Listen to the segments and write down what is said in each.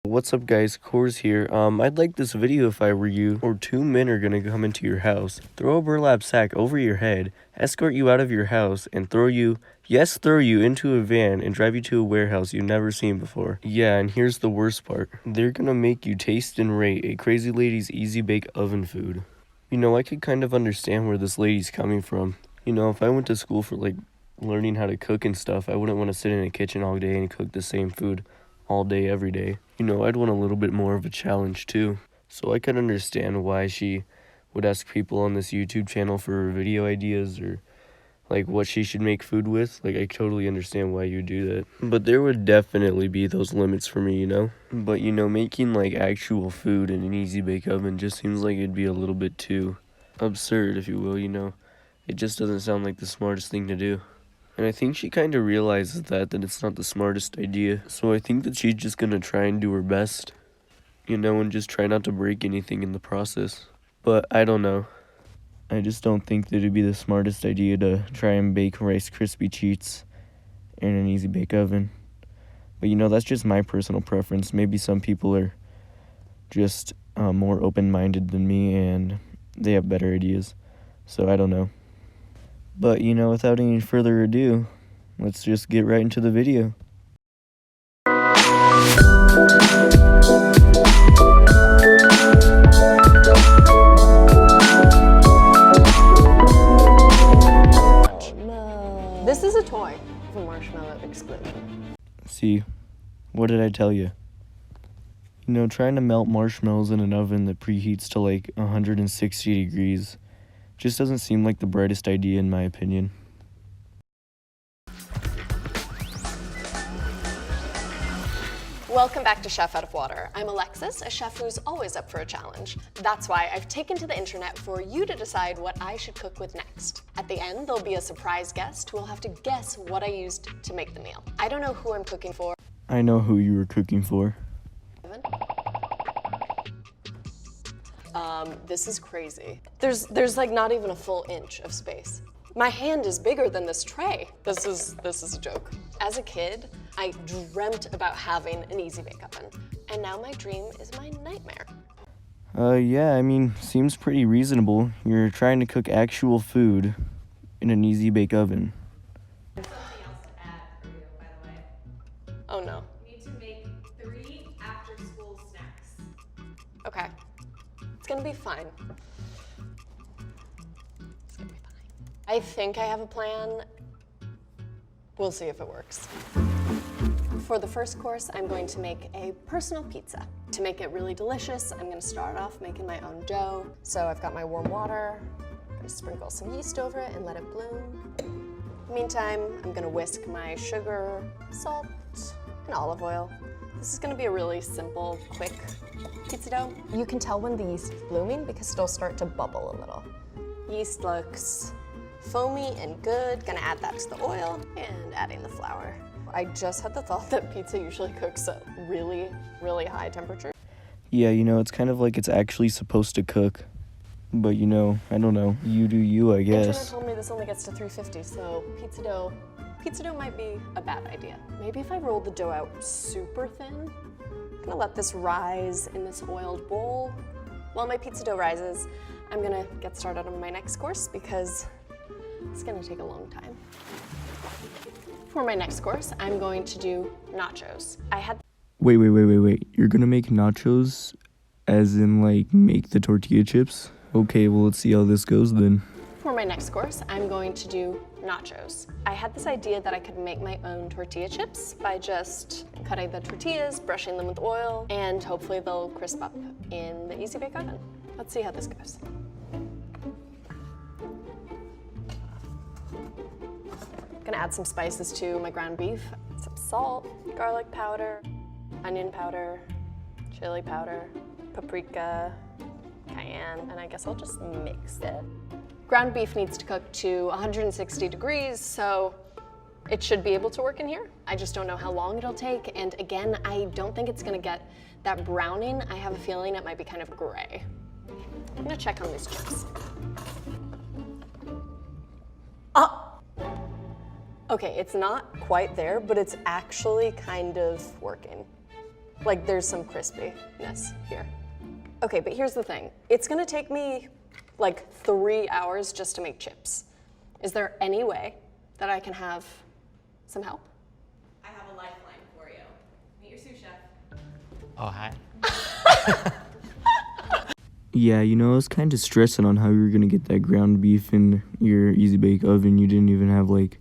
What's up guys, Kors here. I'd like this video if I were you, or two men are gonna come into your house, throw a burlap sack over your head, escort you out of your house, and throw you into a van and drive you to a warehouse you've never seen before. Yeah, and here's the worst part. They're gonna make you taste and rate a crazy lady's easy bake oven food. You know, I could kind of understand where this lady's coming from. You know, if I went to school for learning how to cook and stuff, I wouldn't want to sit in a kitchen all day and cook the same food all day, every day. You know, I'd want a little bit more of a challenge too. So I could understand why she would ask people on this YouTube channel for video ideas or what she should make food with. I totally understand why you do that. But there would definitely be those limits for me, you know? But you know, making actual food in an easy bake oven just seems like it'd be a little bit too absurd, if you will, you know? It just doesn't sound like the smartest thing to do. And I think she kind of realizes that it's not the smartest idea. So I think that she's just gonna try and do her best, you know, and just try not to break anything in the process. But I don't know. I just don't think that it'd be the smartest idea to try and bake Rice Krispie treats in an easy bake oven. But you know, that's just my personal preference. Maybe some people are just more open-minded than me and they have better ideas. So I don't know. But, you know, without any further ado, let's just get right into the video. No. This is a toy of a marshmallow explosion. See, what did I tell you? You know, trying to melt marshmallows in an oven that preheats to 160 degrees just doesn't seem like the brightest idea in my opinion. Welcome back to Chef Out of Water. I'm Alexis, a chef who's always up for a challenge. That's why I've taken to the internet for you to decide what I should cook with next. At the end, there'll be a surprise guest who will have to guess what I used to make the meal. I don't know who I'm cooking for. I know who you were cooking for. This is crazy. There's not even a full inch of space. My hand is bigger than this tray. This is a joke. As a kid, I dreamt about having an easy bake oven, and now my dream is my nightmare. Yeah, I mean, seems pretty reasonable. You're trying to cook actual food in an easy bake oven. Something else to add for you, by the way. Oh no. You need to make 3 after-school snacks. Okay. It's gonna be fine. It's gonna be fine. I think I have a plan. We'll see if it works. For the first course, I'm going to make a personal pizza. To make it really delicious, I'm gonna start off making my own dough. So I've got my warm water. I'm gonna sprinkle some yeast over it and let it bloom. In the meantime, I'm gonna whisk my sugar, salt, and olive oil. This is gonna be a really simple, quick pizza dough. You can tell when the yeast is blooming because it'll start to bubble a little. Yeast looks foamy and good. Gonna add that to the oil and adding the flour. I just had the thought that pizza usually cooks at really, really high temperature. Yeah, you know, it's kind of like it's actually supposed to cook. But you know, I don't know. You do you, I guess. Internet told me this only gets to 350, so pizza dough might be a bad idea. Maybe if I roll the dough out super thin. I'm gonna let this rise in this oiled bowl. While my pizza dough rises, I'm gonna get started on my next course because it's gonna take a long time. For my next course, I'm going to do nachos. Wait. You're gonna make nachos as in make the tortilla chips? Okay, well let's see how this goes then. For my next course, I'm going to do nachos. I had this idea that I could make my own tortilla chips by just cutting the tortillas, brushing them with oil, and hopefully they'll crisp up in the Easy Bake Oven. Let's see how this goes. Gonna add some spices to my ground beef. Some salt, garlic powder, onion powder, chili powder, paprika, cayenne, and I guess I'll just mix it. Ground beef needs to cook to 160 degrees, so it should be able to work in here. I just don't know how long it'll take, and again, I don't think it's gonna get that browning. I have a feeling it might be kind of gray. I'm gonna check on these chips. Okay, it's not quite there, but it's actually kind of working. Like there's some crispiness here. Okay, but here's the thing. It's gonna take me like 3 hours just to make chips. Is there any way that I can have some help? I have a lifeline for you. Meet your sous chef. Oh, hi. Yeah, you know, I was kind of stressing on how you were gonna get that ground beef in your Easy Bake Oven. You didn't even have like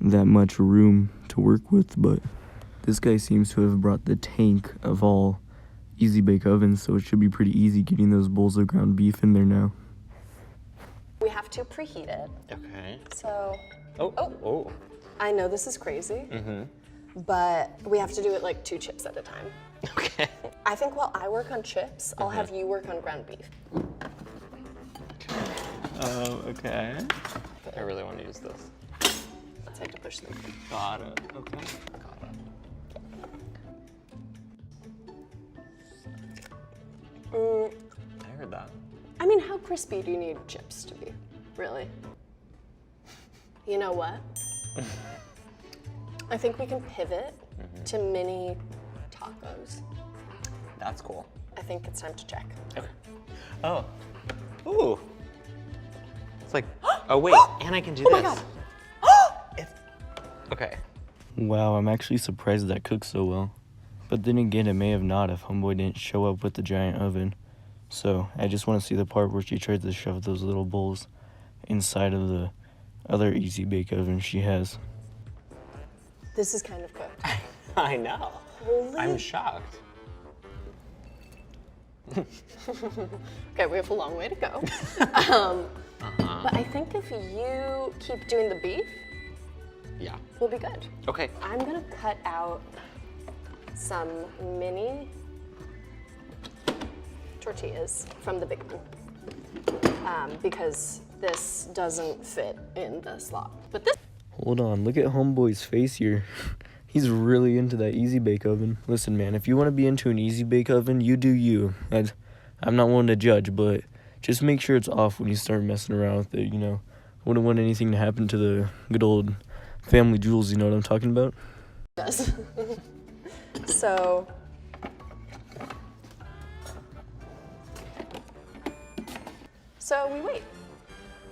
that much room to work with, but this guy seems to have brought the tank of all Easy Bake Ovens, so it should be pretty easy getting those bowls of ground beef in there now. We have to preheat it. Okay. So, Oh. I know this is crazy, but we have to do it like 2 chips at a time. Okay. I think while I work on chips, I'll have you work on ground beef. Oh, okay. I really want to use this. Let's have to push them. Got it. Okay. Got it. I heard that. I mean, how crispy do you need chips to be, really? You know what? I think we can pivot to mini tacos. That's cool. I think it's time to check. Okay. Oh. Ooh. It's like, oh wait, and I can do Oh this. my God. It's, okay. Wow, I'm actually surprised that cooked so well. But then again, it may have not if Homeboy didn't show up with the giant oven. So I just want to see the part where she tries to shove those little bowls inside of the other Easy Bake Oven she has. This is kind of cooked. I know. Holy. I'm shocked. Okay, we have a long way to go. But I think if you keep doing the beef, Yeah. we'll be good. Okay. I'm gonna cut out some mini tortillas from the big one because this doesn't fit in the slot. But this, Hold on, look at Homeboy's face here. He's really into that Easy Bake Oven. Listen, man, if you want to be into an Easy Bake Oven, you do you. I'm not one to judge, but just make sure it's off when you start messing around with it, you know. Wouldn't want anything to happen to the good old family jewels, you know what I'm talking about? does. So, we wait.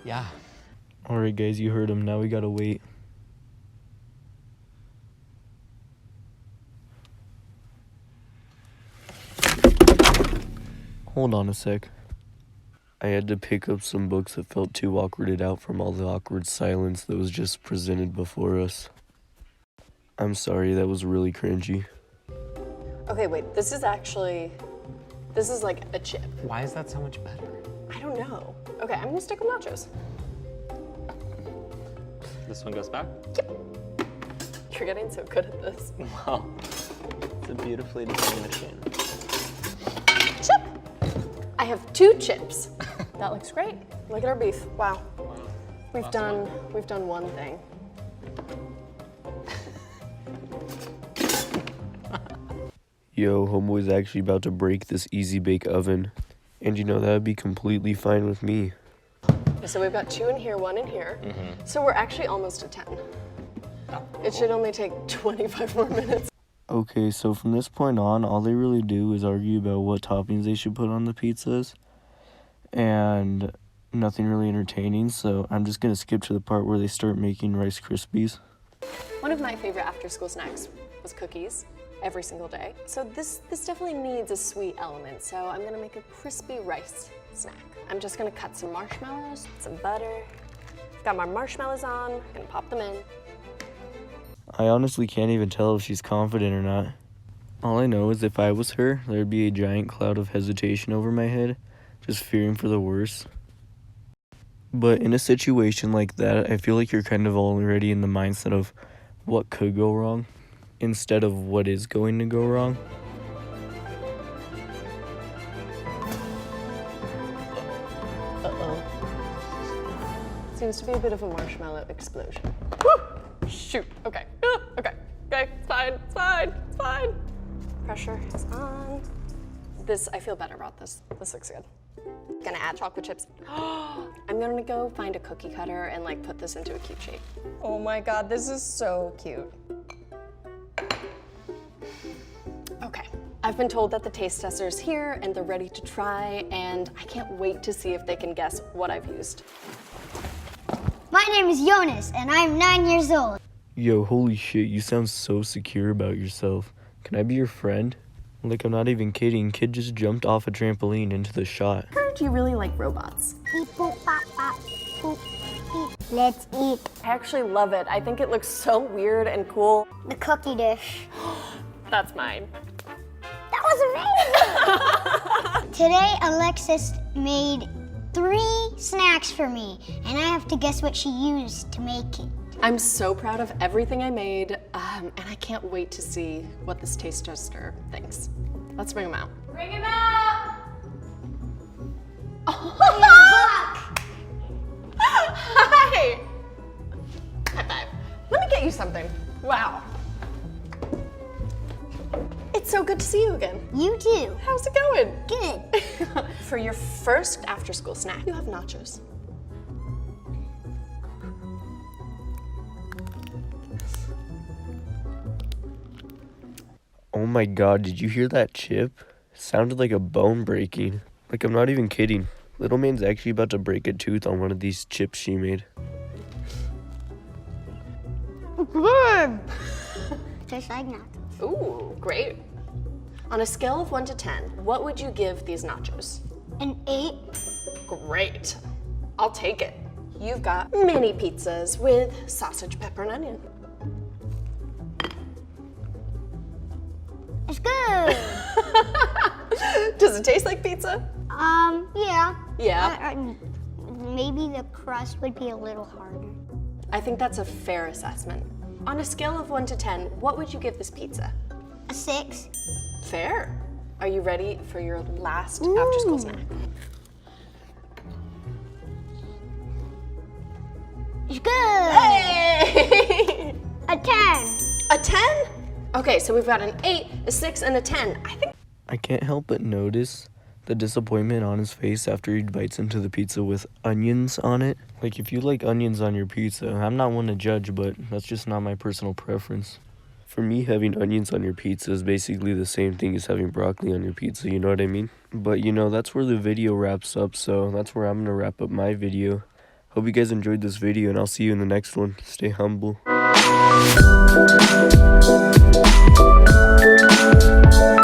Yeah. Alright, guys, you heard him. Now we gotta wait. Hold on a sec. I had to pick up some books that felt too awkwarded out from all the awkward silence that was just presented before us. I'm sorry, that was really cringy. Okay, wait, this is like a chip. Why is that so much better? I don't know. Okay, I'm gonna stick with nachos. This one goes back? You're getting so good at this. Wow. It's a beautifully designed machine. Chip! I have 2 chips. That looks great. Look at our beef. Wow. We've done one thing. Yo, Homeboy's actually about to break this Easy Bake Oven. And you know, that would be completely fine with me. So we've got 2 in here, 1 in here. So we're actually almost at 10. It should only take 25 more minutes. Okay, so from this point on, all they really do is argue about what toppings they should put on the pizzas. And nothing really entertaining, so I'm just gonna skip to the part where they start making Rice Krispies. One of my favorite after-school snacks was cookies every single day. So this definitely needs a sweet element, so I'm gonna make a crispy rice snack. I'm just gonna cut some marshmallows, some butter. Got my marshmallows on, gonna pop them in. I honestly can't even tell if she's confident or not. All I know is if I was her, there'd be a giant cloud of hesitation over my head, just fearing for the worst. But in a situation like that, I feel like you're kind of already in the mindset of what could go wrong instead of what is going to go wrong. Uh-oh. Seems to be a bit of a marshmallow explosion. Woo! Shoot, okay. Okay, it's fine, it's fine, it's fine. Pressure is on. I feel better about this. This looks good. Gonna add chocolate chips. I'm gonna go find a cookie cutter and like put this into a cute shape. Oh my God, this is so cute. Okay, I've been told that the taste tester's here and they're ready to try, and I can't wait to see if they can guess what I've used. My name is Jonas, and I'm 9 years old. Yo, holy shit, you sound so secure about yourself. Can I be your friend? Like, I'm not even kidding. Kid just jumped off a trampoline into the shot. I heard you really like robots. Beep, boop, bop, bop, boop, beep. Let's eat I actually love it. I think it looks so weird and cool. the cookie dish. That's mine. That was amazing! Today, Alexis made 3 snacks for me, and I have to guess what she used to make it. I'm so proud of everything I made, and I can't wait to see what this taste tester thinks. Let's bring him out. Bring him out! Hi! High five. Let me get you something. Wow. It's so good to see you again. You too. How's it going? Good. For your first after-school snack, you have nachos. Oh my god, did you hear that chip? Sounded like a bone breaking. Like, I'm not even kidding. Little man's actually about to break a tooth on one of these chips she made. Good. Tastes like nachos. Ooh, great. On a scale of 1 to 10, what would you give these nachos? An 8. Great. I'll take it. You've got mini pizzas with sausage, pepper, and onion. It's good. Does it taste like pizza? Yeah. Yeah. Maybe the crust would be a little harder. I think that's a fair assessment. On a scale of 1 to 10, what would you give this pizza? A 6. Fair. Are you ready for your last after-school snack? It's good. Hey! A 10. A 10? Okay, so we've got an 8, a 6, and a 10. I think I can't help but notice the disappointment on his face after he bites into the pizza with onions on it. Like, if you like onions on your pizza, I'm not one to judge, but that's just not my personal preference. For me, having onions on your pizza is basically the same thing as having broccoli on your pizza, you know what I mean? But, you know, that's where the video wraps up, so that's where I'm going to wrap up my video. Hope you guys enjoyed this video, and I'll see you in the next one. Stay humble.